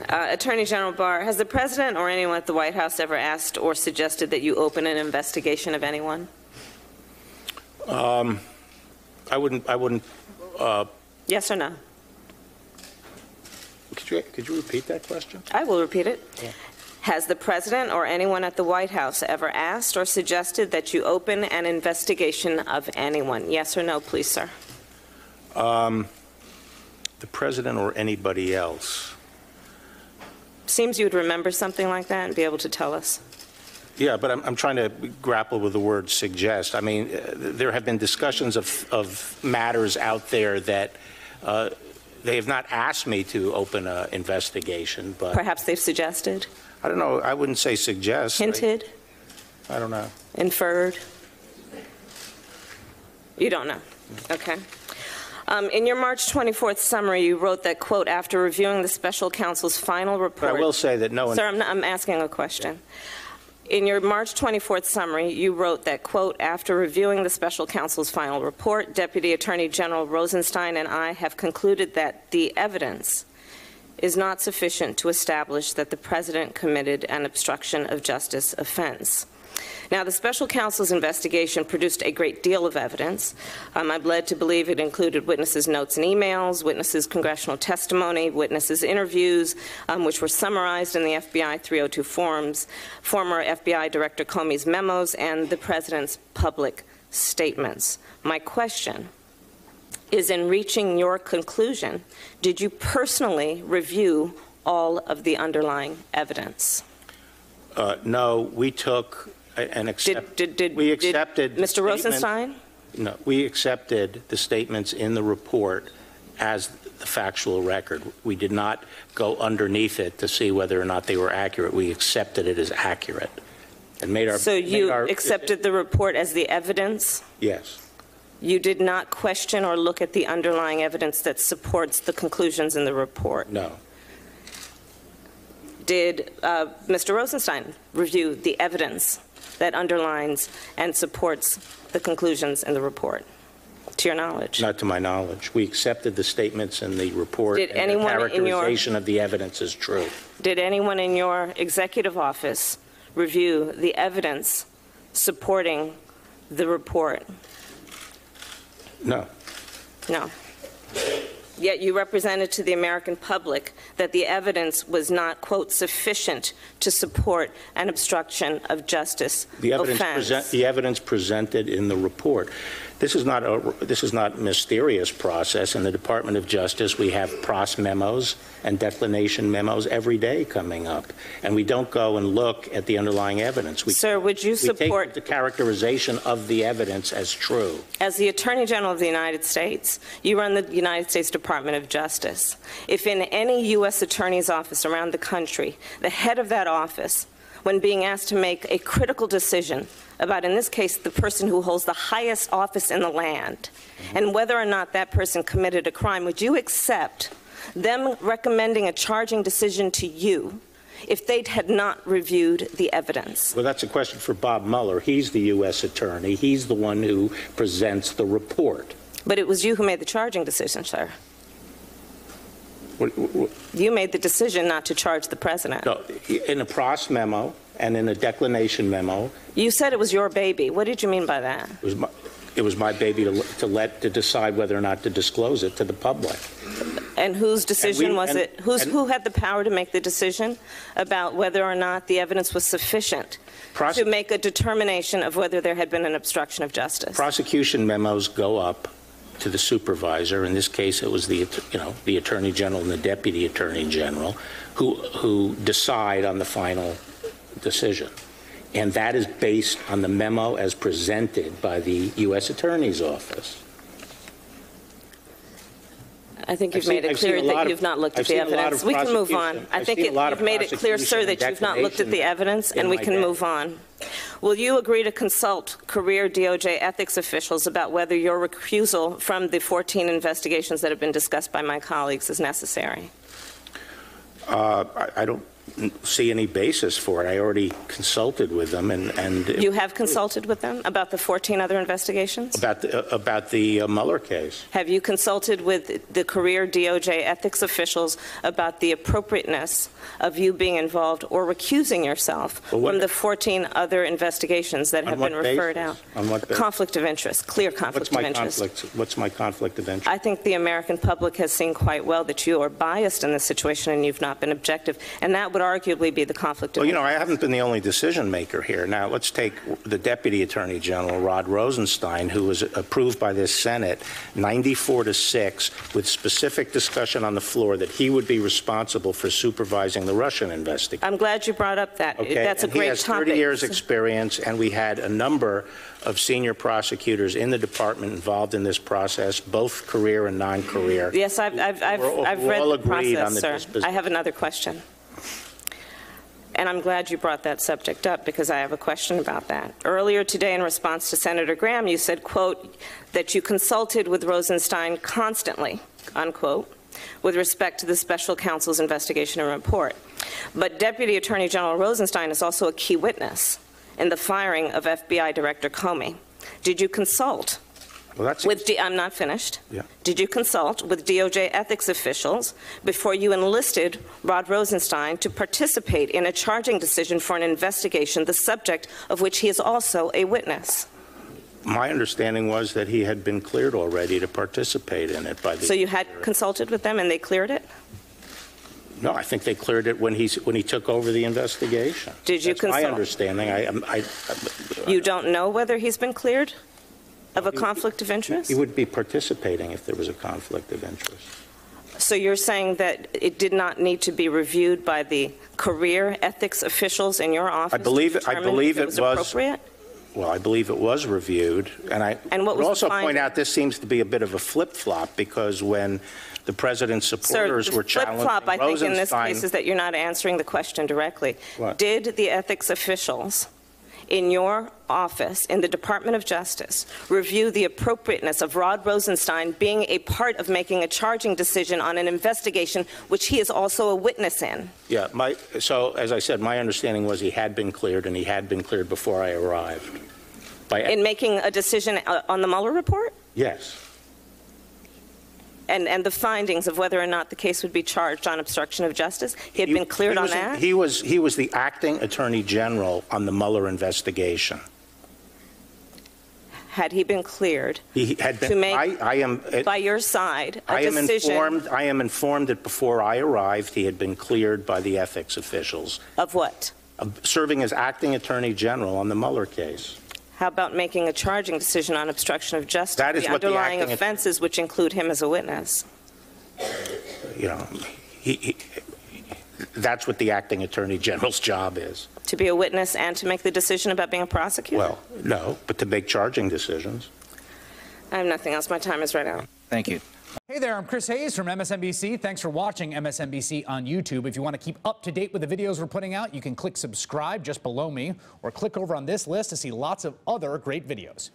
Attorney General Barr, has the President or anyone at the White House ever asked or suggested that you open an investigation of anyone? I wouldn't. Yes or no? Could you repeat that question? I will repeat it. Yeah. Has the President or anyone at the White House ever asked or suggested that you open an investigation of anyone? Yes or no, please, sir? The President or anybody else? Seems you would remember something like that and be able to tell us. Yeah, but I'm trying to grapple with the word suggest. I mean, there have been discussions of matters out there that they have not asked me to open an investigation, but Perhaps they've suggested? I don't know. I wouldn't say suggest. Hinted? I don't know. Inferred? You don't know? Okay. In your March 24th summary, you wrote that, quote, after reviewing the special counsel's final report. But I will say that no one. Sir, I'm asking a question. In your March 24th summary, you wrote that, quote, after reviewing the special counsel's final report, Deputy Attorney General Rosenstein and I have concluded that the evidence is not sufficient to establish that the President committed an obstruction of justice offense. Now, the special counsel's investigation produced a great deal of evidence. I'm led to believe it included witnesses' notes and emails, witnesses' congressional testimony, witnesses' interviews, which were summarized in the FBI 302 forms, former FBI Director Comey's memos, and the President's public statements. My question is, in reaching your conclusion, did you personally review all of the underlying evidence? No, we took and accepted. We accepted. Did Mr. Rosenstein? No, we accepted the statements in the report as the factual record. We did not go underneath it to see whether or not they were accurate. We accepted it as accurate and made our. So you accepted the report as the evidence? Yes. You did not question or look at the underlying evidence that supports the conclusions in the report? No. Did Mr. Rosenstein review the evidence that underlines and supports the conclusions in the report, to your knowledge? Not to my knowledge. We accepted the statements in the report. Did and anyone the characterization of the evidence is true. Did anyone in your executive office review the evidence supporting the report? No. No. Yet you represented to the American public that the evidence was not, quote, sufficient to support an obstruction of justice offense. The evidence presented in the report. This is not a mysterious process. In the Department of Justice, we have pros memos and declination memos every day coming up, and we don't go and look at the underlying evidence. Sir, would you support take the characterization of the evidence as true? As the Attorney General of the United States, you run the United States Department of Justice. If in any U.S. attorney's office around the country, the head of that office, when being asked to make a critical decision about, in this case, the person who holds the highest office in the land, and whether or not that person committed a crime, would you accept them recommending a charging decision to you if they had not reviewed the evidence? Well, that's a question for Bob Mueller. He's the U.S. attorney. He's the one who presents the report. But it was you who made the charging decision, sir. You made the decision not to charge the President. No, in a pros memo and in a declination memo. You said it was your baby. What did you mean by that? It was my baby to decide whether or not to disclose it to the public. And whose decision was it? Who had the power to make the decision about whether or not the evidence was sufficient to make a determination of whether there had been an obstruction of justice? Prosecution memos go up to the supervisor. In this case, it was the Attorney General and the Deputy Attorney General who decide on the final decision. And that is based on the memo as presented by the U.S. Attorney's Office. I think you've made it clear that you've not looked at the evidence. We can move on. I think you've made it clear, sir, that you've not looked at the evidence, and we can move on. Will you agree to consult career DOJ ethics officials about whether your recusal from the 14 investigations that have been discussed by my colleagues is necessary? I don't see any basis for it. I already consulted with them, and You have consulted with them about the 14 other investigations? about the Mueller case. Have you consulted with the career DOJ ethics officials about the appropriateness of you being involved or recusing yourself from the 14 other investigations that have been referred out? On what basis? Conflict of interest, clear conflict of interest. What's my conflict of interest? I think the American public has seen quite well that you are biased in this situation and you've not been objective, and that would arguably be the conflict of Well, interest. I haven't been the only decision maker here. Now, let's take the Deputy Attorney General, Rod Rosenstein, who was approved by this Senate 94-6 with specific discussion on the floor that he would be responsible for supervising the Russian investigation. I'm glad you brought up that. Okay? That's a And great he has topic. 30 years experience, and we had a number of senior prosecutors in the department involved in this process, both career and non-career. Yes, I've read all the agreed on process, the sir. disposition. I have another question. And I'm glad you brought that subject up because I have a question about that. Earlier today, in response to Senator Graham, you said, quote, that you consulted with Rosenstein constantly, unquote, with respect to the special counsel's investigation and report. But Deputy Attorney General Rosenstein is also a key witness in the firing of FBI Director Comey. Did you consult Well, that's I'm not finished. Yeah. Did you consult with DOJ ethics officials before you enlisted Rod Rosenstein to participate in a charging decision for an investigation, the subject of which he is also a witness? My understanding was that he had been cleared already to participate in it by the... So you had consulted with them and they cleared it? No, I think they cleared it when he took over the investigation. Did you That's my consult? understanding. You don't know whether he's been cleared of a conflict of interest? He would be participating if there was a conflict of interest. So you're saying that it did not need to be reviewed by the career ethics officials in your office? I believe to determine it if was appropriate? Well, I believe it was reviewed, and I And what would was the also point finding? out this seems to be a bit of a flip-flop because when the president's supporters Sir, were the challenging flip-flop, I think, in this Rosenstein- case is that you're not answering the question directly. What? Did the ethics officials in your office, in the Department of Justice, review the appropriateness of Rod Rosenstein being a part of making a charging decision on an investigation which he is also a witness in? Yeah, so as I said, my understanding was he had been cleared, and he had been cleared before I arrived. In making a decision on the Mueller report? Yes. And the findings of whether or not the case would be charged on obstruction of justice? He had been cleared on that? He was the acting attorney general on the Mueller investigation. Had he been cleared He had been. to make, I am. by your side, a I am decision I am informed that before I arrived, he had been cleared by the ethics officials, of what? serving as acting attorney general on the Mueller case. How about making a charging decision on obstruction of justice? That is the what the underlying acting- offenses, which include him as a witness. You know, that's what the acting attorney general's job is. To be a witness and to make the decision about being a prosecutor? Well, no, but to make charging decisions. I have nothing else. My time is right out. Thank you. Hey there, I'm Chris Hayes from MSNBC. Thanks for watching MSNBC on YouTube. If you want to keep up to date with the videos we're putting out, you can click subscribe just below me or click over on this list to see lots of other great videos.